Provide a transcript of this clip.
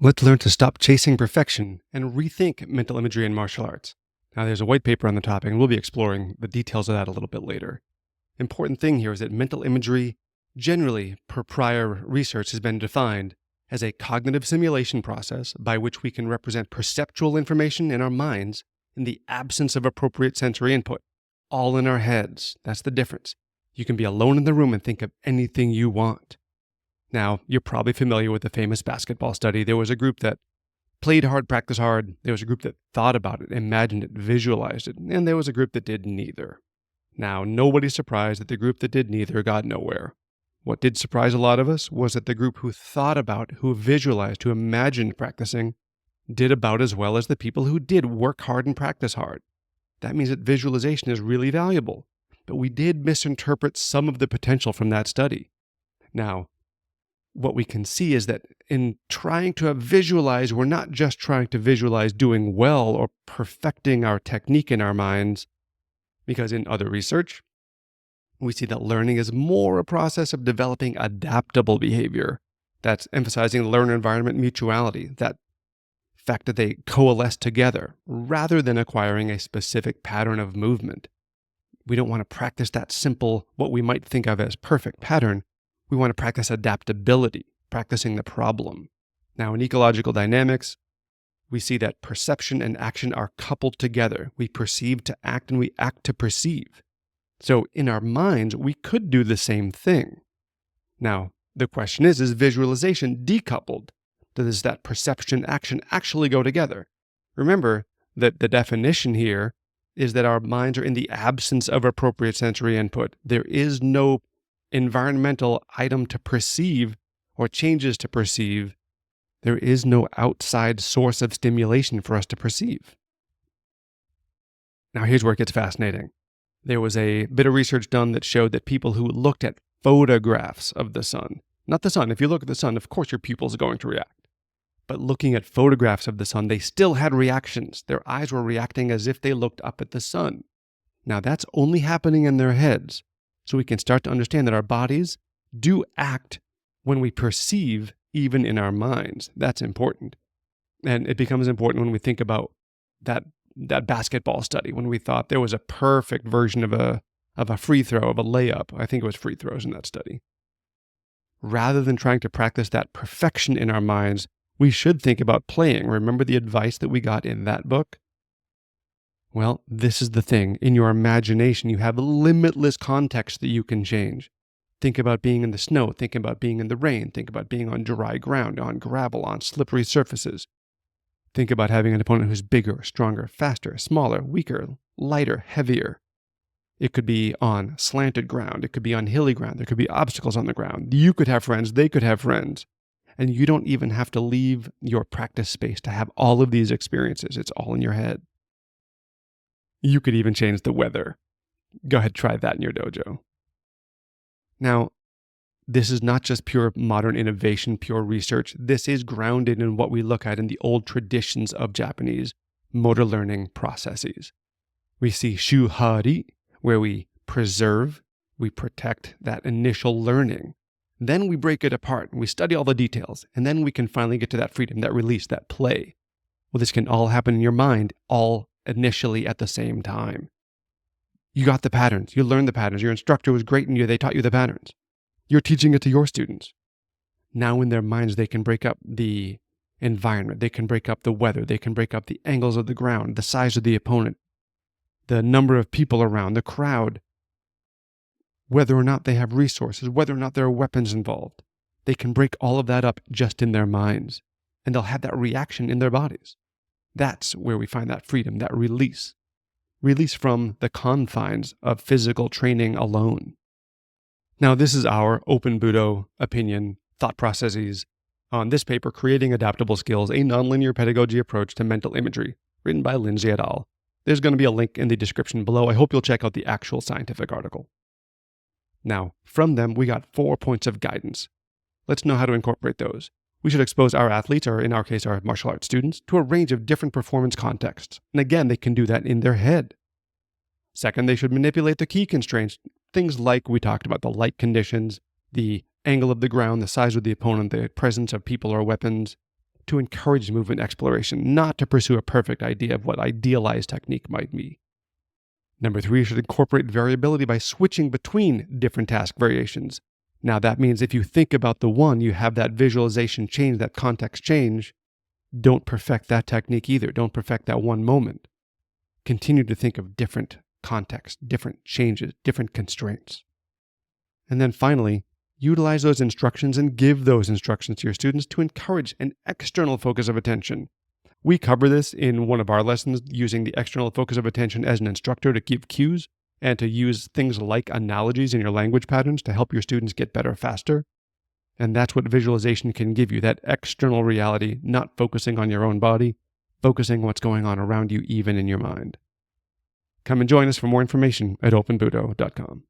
Let's learn to stop chasing perfection and rethink mental imagery in martial arts. Now, there's a white paper on the topic, and we'll be exploring the details of that a little bit later. Important thing here is that mental imagery, generally per prior research, has been defined as a cognitive simulation process by which we can represent perceptual information in our minds in the absence of appropriate sensory input, all in our heads. That's the difference. You can be alone in the room and think of anything you want. Now, you're probably familiar with the famous basketball study. There was a group that played hard, practiced hard. There was a group that thought about it, imagined it, visualized it, and there was a group that did neither. Now, nobody's surprised that the group that did neither got nowhere. What did surprise a lot of us was that the group who thought about, who visualized, who imagined practicing, did about as well as the people who did work hard and practice hard. That means that visualization is really valuable, but we did misinterpret some of the potential from that study. Now, what we can see is that in trying to visualize, we're not just trying to visualize doing well or perfecting our technique in our minds, because in other research, we see that learning is more a process of developing adaptable behavior. That's emphasizing learner-environment mutuality, that fact that they coalesce together, rather than acquiring a specific pattern of movement. We don't want to practice that simple, what we might think of as perfect pattern. We want to practice adaptability, practicing the problem. Now, in ecological dynamics, we see that perception and action are coupled together. We perceive to act and we act to perceive. So in our minds, we could do the same thing. Now, the question is visualization decoupled? Does that perception action actually go together? Remember that the definition here is that our minds are in the absence of appropriate sensory input. There is no environmental item to perceive or changes to perceive. There is no outside source of stimulation for us to perceive. Now here's where it gets fascinating. There was a bit of research done that showed that people who looked at photographs of the sun, not the sun, if you look at the sun, of course your pupils are going to react. But looking at photographs of the sun, they still had reactions. Their eyes were reacting as if they looked up at the sun. Now that's only happening in their heads. So we can start to understand that our bodies do act when we perceive, even in our minds. That's important. And it becomes important when we think about that basketball study, when we thought there was a perfect version of a free throw, of a layup. I think it was free throws in that study. Rather than trying to practice that perfection in our minds, we should think about playing. Remember the advice that we got in that book? Well, this is the thing. In your imagination, you have limitless context that you can change. Think about being in the snow. Think about being in the rain. Think about being on dry ground, on gravel, on slippery surfaces. Think about having an opponent who's bigger, stronger, faster, smaller, weaker, lighter, heavier. It could be on slanted ground. It could be on hilly ground. There could be obstacles on the ground. You could have friends. They could have friends. And you don't even have to leave your practice space to have all of these experiences. It's all in your head. You could even change the weather. Go ahead, try that in your dojo. Now, this is not just pure modern innovation, pure research. This is grounded in what we look at in the old traditions of Japanese motor learning processes. We see shuhari, where we preserve, we protect that initial learning. Then we break it apart and we study all the details, and then we can finally get to that freedom, that release, that play. Well, this can all happen in your mind, all initially at the same time. You got the patterns. You learned the patterns. Your instructor was great and they taught you the patterns. You're teaching it to your students. Now in their minds, they can break up the environment. They can break up the weather. They can break up the angles of the ground, the size of the opponent, the number of people around, the crowd, whether or not they have resources, whether or not there are weapons involved. They can break all of that up just in their minds, and they'll have that reaction in their bodies. That's where we find that freedom, that release. Release from the confines of physical training alone. Now, this is our open Budo opinion, thought processes on this paper, Creating Adaptable Skills, a Nonlinear Pedagogy Approach to Mental Imagery, written by Lindsay et al. There's going to be a link in the description below. I hope you'll check out the actual scientific article. Now, from them, we got 4 points of guidance. Let's know how to incorporate those. We should expose our athletes, or in our case, our martial arts students, to a range of different performance contexts. And again, they can do that in their head. Second, they should manipulate the key constraints, things like we talked about, the light conditions, the angle of the ground, the size of the opponent, the presence of people or weapons. to encourage movement exploration, not to pursue a perfect idea of what idealized technique might be. Number 3, you should incorporate variability by switching between different task variations. Now that means if you think about the one, you have that visualization change, that context change, don't perfect that technique either. Don't perfect that one moment. Continue to think of different contexts, different changes, different constraints. And then finally, utilize those instructions and give those instructions to your students to encourage an external focus of attention. We cover this in one of our lessons, using the external focus of attention as an instructor to give cues and to use things like analogies in your language patterns to help your students get better faster. And that's what visualization can give you, that external reality, not focusing on your own body, focusing what's going on around you, even in your mind. Come and join us for more information at openbudo.com.